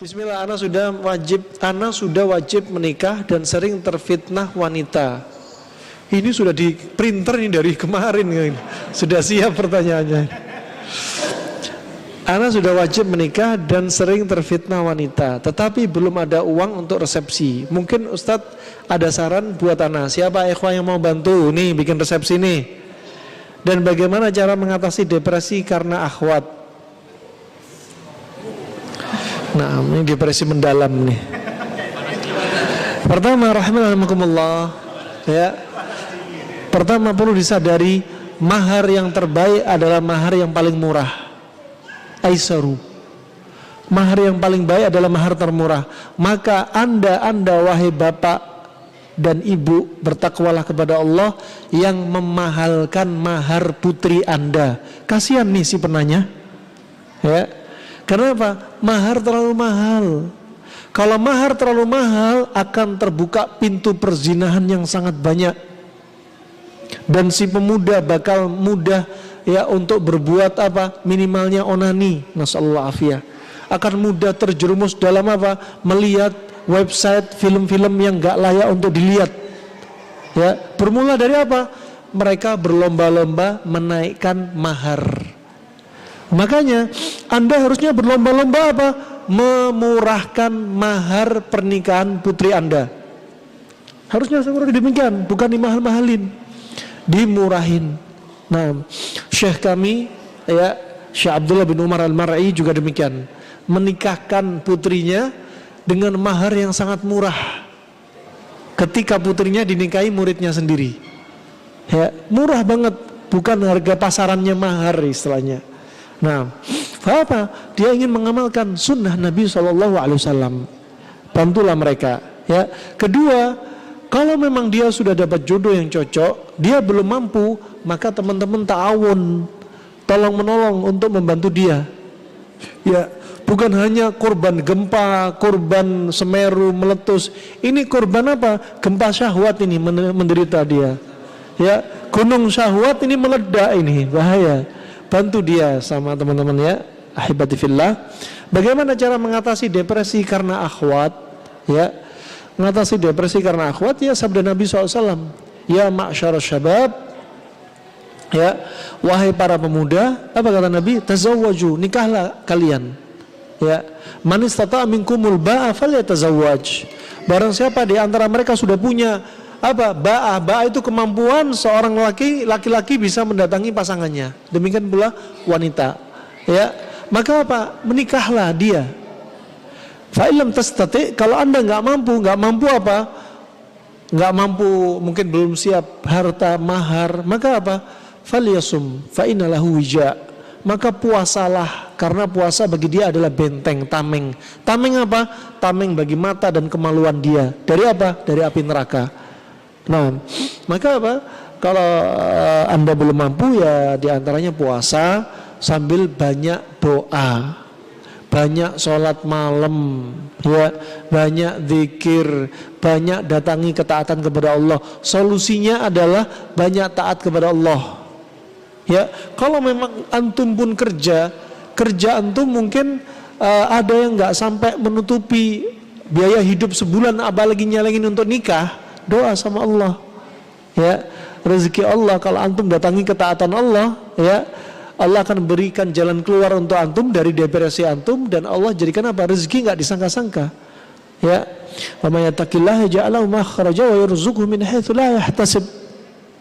Bismillah, Ana sudah wajib menikah dan sering terfitnah wanita. Ini sudah di printer ini dari kemarin, sudah siap pertanyaannya. Ana sudah wajib menikah dan sering terfitnah wanita, tetapi belum ada uang untuk resepsi. Mungkin Ustadz ada saran buat Ana. Siapa ikhwah yang mau bantu nih bikin resepsi nih? Dan bagaimana cara mengatasi depresi karena akhwat? Nah, ini depresi mendalam nih. Pertama, rahimakumullah, ya. Pertama perlu disadari, mahar yang terbaik adalah mahar yang paling murah. Aisaru. Mahar yang paling baik adalah mahar termurah. Maka anda wahai bapak dan ibu, bertakwalah kepada Allah yang memahalkan mahar putri anda. Kasihan nih si penanya, ya. Kenapa? Mahar terlalu mahal. Kalau mahar terlalu mahal, akan terbuka pintu perzinahan yang sangat banyak. Dan si pemuda bakal mudah ya untuk berbuat apa? Minimalnya onani, nasallahu afiyah. Akan mudah terjerumus dalam apa? Melihat website film-film yang gak layak untuk dilihat. Ya, bermula dari apa? Mereka berlomba-lomba menaikkan mahar. Makanya Anda harusnya berlomba-lomba apa? Memurahkan mahar pernikahan putri Anda. Harusnya seperti demikian, bukan dimahal-mahalin, dimurahin. Nah, Syekh kami ya, Syekh Abdullah bin Umar Al-Mar'i juga demikian, menikahkan putrinya dengan mahar yang sangat murah. Ketika putrinya dinikahi muridnya sendiri, ya, murah banget, bukan harga pasarannya mahar istilahnya. Nah, apa? Dia ingin mengamalkan sunnah Nabi SAW. Bantulah mereka. Ya. Kedua, kalau memang dia sudah dapat jodoh yang cocok, dia belum mampu, maka teman-teman ta'awun, tolong menolong untuk membantu dia. Ya, bukan hanya korban gempa, korban Semeru meletus. Ini korban apa? Gempa syahwat ini menderita dia. Ya, gunung syahwat ini meledak ini, bahaya. Bantu dia sama teman-teman ya, ahibati fillah. Bagaimana cara mengatasi depresi karena akhwat? Ya, mengatasi depresi karena akhwat ya sabda Nabi SAW. Ya ma'syarus syabab, ya wahai para pemuda, apa kata Nabi? Tazawwaju, nikahlah kalian. Ya, man istata'a minkumul ba'a falyatazawwaj. Barang siapa di antara mereka sudah punya apa? Ba'a itu kemampuan seorang laki-laki bisa mendatangi pasangannya. Demikian pula wanita. Ya, maka apa? Menikahlah dia. Fa illam tastati, kalau Anda nggak mampu apa? Nggak mampu, mungkin belum siap harta mahar, maka apa? Falyasum fa innalahu wija. Maka puasalah, karena puasa bagi dia adalah benteng, tameng. Tameng apa? Tameng bagi mata dan kemaluan dia. Dari apa? Dari api neraka. Nah, maka apa? Kalau Anda belum mampu ya diantaranya puasa sambil banyak doa, banyak sholat malam, ya, banyak zikir, banyak datangi ketaatan kepada Allah. Solusinya adalah banyak taat kepada Allah. Ya, kalau memang antum pun kerja antum mungkin ada yang nggak sampai menutupi biaya hidup sebulan, apalagi nyalengin untuk nikah. Doa sama Allah, ya, rezeki Allah. Kalau antum datangi ketaatan Allah, ya, Allah akan berikan jalan keluar untuk antum dari depresi antum, dan Allah jadikan apa? Rezeki nggak disangka-sangka, ya. Wa may yattaqillaha ja'ala lahu makhraja wa yarzuqhu min haitsu la yahtasib.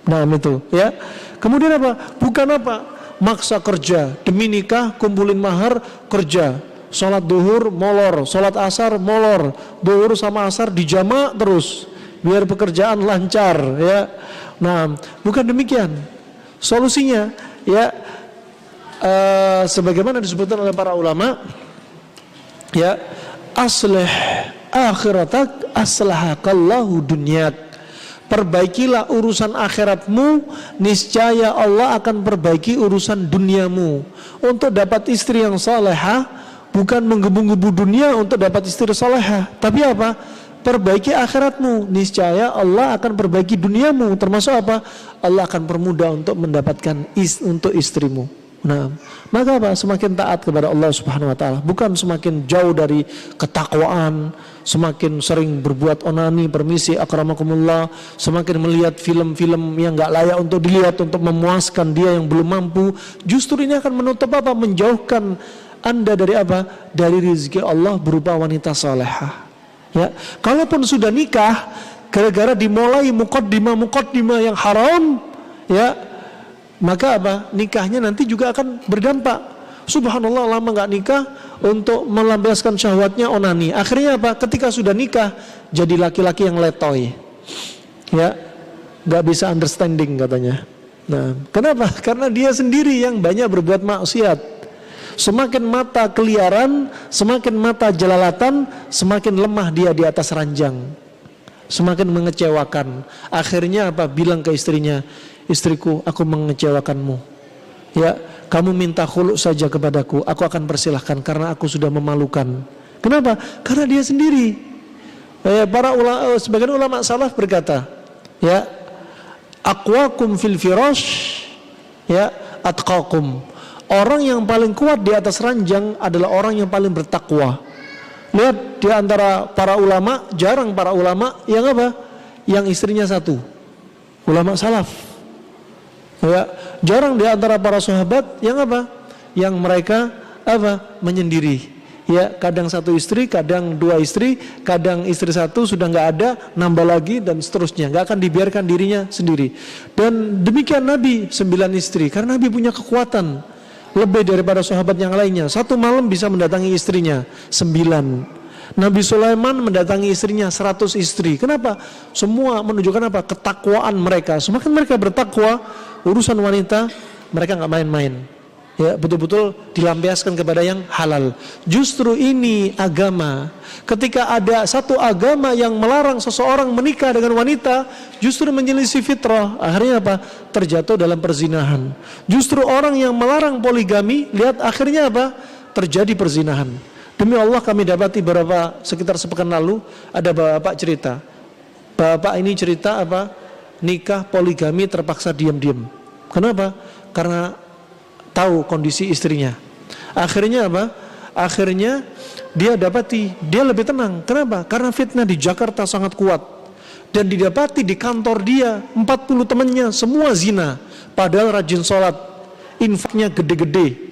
Nah, itu, ya. Kemudian apa? Bukan apa? Maksa kerja demi nikah, kumpulin mahar, kerja. Salat duhur molor, salat asar molor, duhur sama asar dijamak terus biar pekerjaan lancar, ya. Nah, bukan demikian solusinya, ya. Sebagaimana disebutkan oleh para ulama, ya, aslih akhiratak aslahakallahu dunyak. Perbaikilah urusan akhiratmu, niscaya Allah akan perbaiki urusan duniamu. Untuk dapat istri yang salehah, bukan menggebu-gebu dunia untuk dapat istri salehah, tapi apa? Perbaiki akhiratmu, niscaya Allah akan perbaiki duniamu. Termasuk apa? Allah akan permudah untuk mendapatkan untuk istrimu. Nah, maka apa? Semakin taat kepada Allah Subhanahu wa taala, bukan semakin jauh dari ketakwaan, semakin sering berbuat onani, permisi akramakumullah, semakin melihat film-film yang enggak layak untuk dilihat untuk memuaskan dia yang belum mampu. Justru ini akan menutup apa? Menjauhkan Anda dari apa? Dari rezeki Allah berupa wanita salehah. Ya, kalaupun sudah nikah gara-gara dimulai muqaddimah yang haram, ya, maka apa? Nikahnya nanti juga akan berdampak. Subhanallah, lama nggak nikah untuk melampiaskan syahwatnya onani. Akhirnya apa? Ketika sudah nikah jadi laki-laki yang letoy. Ya, nggak bisa understanding katanya. Nah, kenapa? Karena dia sendiri yang banyak berbuat maksiat. Semakin mata keliaran, semakin mata jelalatan, semakin lemah dia di atas ranjang. Semakin mengecewakan. Akhirnya apa? Bilang ke istrinya, istriku, aku mengecewakanmu. Ya, kamu minta khulu saja kepadaku, aku akan persilahkan karena aku sudah memalukan. Kenapa? Karena dia sendiri. Sebagian ulama salaf berkata, ya, aqwakum fil firash, ya, atqakum. Orang yang paling kuat di atas ranjang adalah orang yang paling bertakwa. Lihat di antara para ulama, jarang para ulama yang apa? Yang istrinya satu. Ulama salaf. Ya, jarang di antara para sahabat yang apa? Yang mereka apa? Menyendiri. Ya, kadang satu istri, kadang dua istri, kadang istri satu sudah nggak ada, nambah lagi dan seterusnya. Nggak akan dibiarkan dirinya sendiri. Dan demikian Nabi 9 istri, karena Nabi punya kekuatan lebih daripada sahabat yang lainnya. Satu malam bisa mendatangi istrinya 9. Nabi Sulaiman mendatangi istrinya 100 istri. Kenapa? Semua menunjukkan apa? Ketakwaan mereka. Semakin mereka bertakwa, urusan wanita mereka nggak main-main. Ya, betul-betul dilampiaskan kepada yang halal. Justru ini agama. Ketika ada satu agama yang melarang seseorang menikah dengan wanita, justru menyelisih fitrah. Akhirnya apa? Terjatuh dalam perzinahan. Justru orang yang melarang poligami, lihat akhirnya apa? Terjadi perzinahan. Demi Allah, kami dapati sekitar sepekan lalu ada bapak cerita. Bapak ini cerita apa? Nikah poligami terpaksa diam-diam. Kenapa? Karena tahu kondisi istrinya. Akhirnya apa? Akhirnya dia dapati dia lebih tenang. Kenapa? Karena fitnah di Jakarta sangat kuat. Dan didapati di kantor dia 40 temannya semua zina. Padahal rajin sholat, infaknya gede-gede,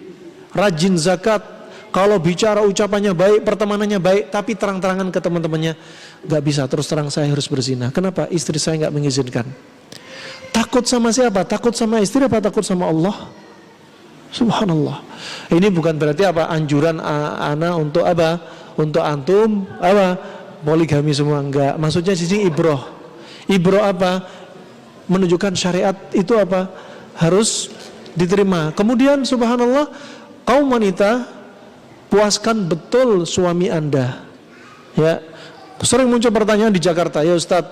rajin zakat. Kalau bicara ucapannya baik, pertemanannya baik, tapi terang-terangan ke teman-temannya, gak bisa, terus terang saya harus berzina. Kenapa? Istri saya gak mengizinkan. Takut sama siapa? Takut sama istri apa takut sama Allah? Subhanallah. Ini bukan berarti apa anjuran ana untuk apa? Untuk antum apa? Poligami semua, enggak. Maksudnya sisi ibroh. Ibroh apa? Menunjukkan syariat itu apa? Harus diterima. Kemudian subhanallah, kaum wanita, puaskan betul suami Anda. Ya. Sering muncul pertanyaan di Jakarta, ya Ustadz,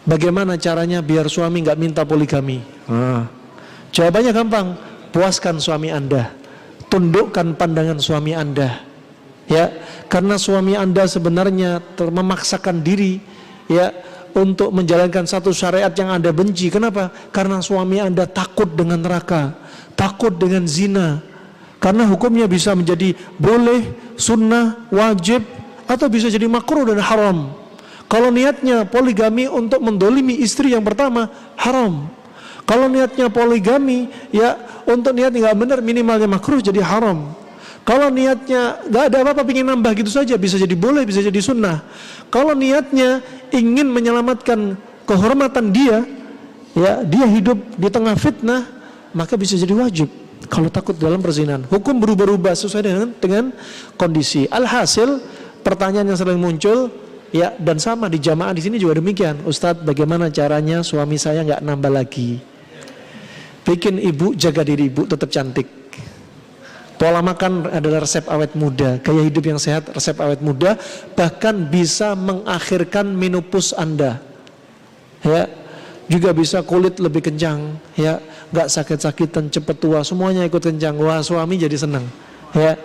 bagaimana caranya biar suami enggak minta poligami? Jawabannya gampang. Puaskan suami Anda, tundukkan pandangan suami Anda, ya, karena suami Anda sebenarnya memaksakan diri, ya, untuk menjalankan satu syariat yang Anda benci. Kenapa? Karena suami Anda takut dengan neraka, takut dengan zina, karena hukumnya bisa menjadi boleh, sunnah, wajib, atau bisa jadi makruh dan haram. Kalau niatnya poligami untuk mendolimi istri yang pertama, haram. Kalau niatnya poligami, ya untuk niat nggak benar, minimalnya makruh jadi haram. Kalau niatnya nggak ada apa-apa, pengen nambah gitu saja, bisa jadi boleh, bisa jadi sunnah. Kalau niatnya ingin menyelamatkan kehormatan dia, ya dia hidup di tengah fitnah, maka bisa jadi wajib. Kalau takut dalam perzinahan, hukum berubah-ubah sesuai dengan kondisi. Alhasil, pertanyaan yang sering muncul, ya, dan sama di jamaah di sini juga demikian. Ustadz, bagaimana caranya suami saya nggak nambah lagi? Bikin ibu jaga diri ibu tetap cantik. Pola makan adalah resep awet muda. Gaya hidup yang sehat resep awet muda. Bahkan bisa mengakhirkan menopause Anda. Ya, juga bisa kulit lebih kencang. Ya, nggak sakit-sakitan, cepet tua, semuanya ikut kencang. Wah, suami jadi senang. Ya,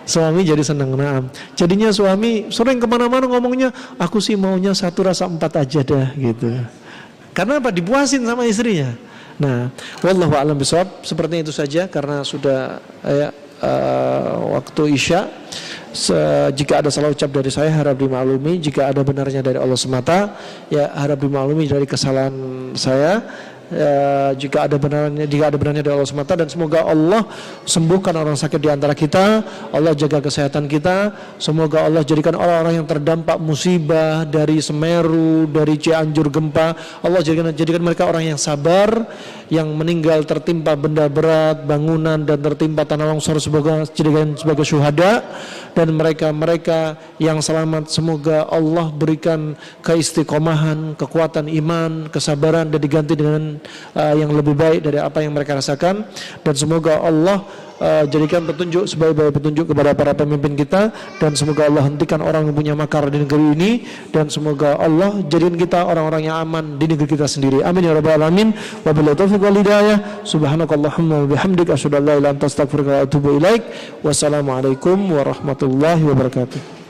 suami jadi senang. Nah, jadinya suami sering kemana-mana ngomongnya, aku sih maunya 1 rasa 4 aja dah gitu. Karena apa? Dipuasin sama istrinya. Nah, wallahu a'lam bishawab. Sepertinya itu saja karena sudah waktu Isya. Jika ada salah ucap dari saya harap dimaklumi, jika ada benarnya dari Allah semata ya harap dimaklumi dari kesalahan saya. Jika ada benarnya dari Allah semata, dan semoga Allah sembuhkan orang sakit di antara kita, Allah jaga kesehatan kita, semoga Allah jadikan orang-orang yang terdampak musibah dari Semeru, dari Cianjur gempa, Allah jadikan mereka orang yang sabar, yang meninggal tertimpa benda berat, bangunan, dan tertimpa tanah longsor jadikan sebagai syuhada, dan mereka yang selamat semoga Allah berikan keistiqomahan, kekuatan iman, kesabaran, dan diganti dengan yang lebih baik dari apa yang mereka rasakan, dan semoga Allah jadikan petunjuk sebaik-baik petunjuk kepada para pemimpin kita, dan semoga Allah hentikan orang yang punya makar di negeri ini, dan semoga Allah jadikan kita orang-orang yang aman di negeri kita sendiri. Amin ya rabbal alamin. Wabillahi taufiq wal hidayah. Subhanakallahumma wa bihamdika asyhadu an la ilaha illa anta astaghfiruka wa atubu ilaik. Wassalamualaikum warahmatullahi wabarakatuh.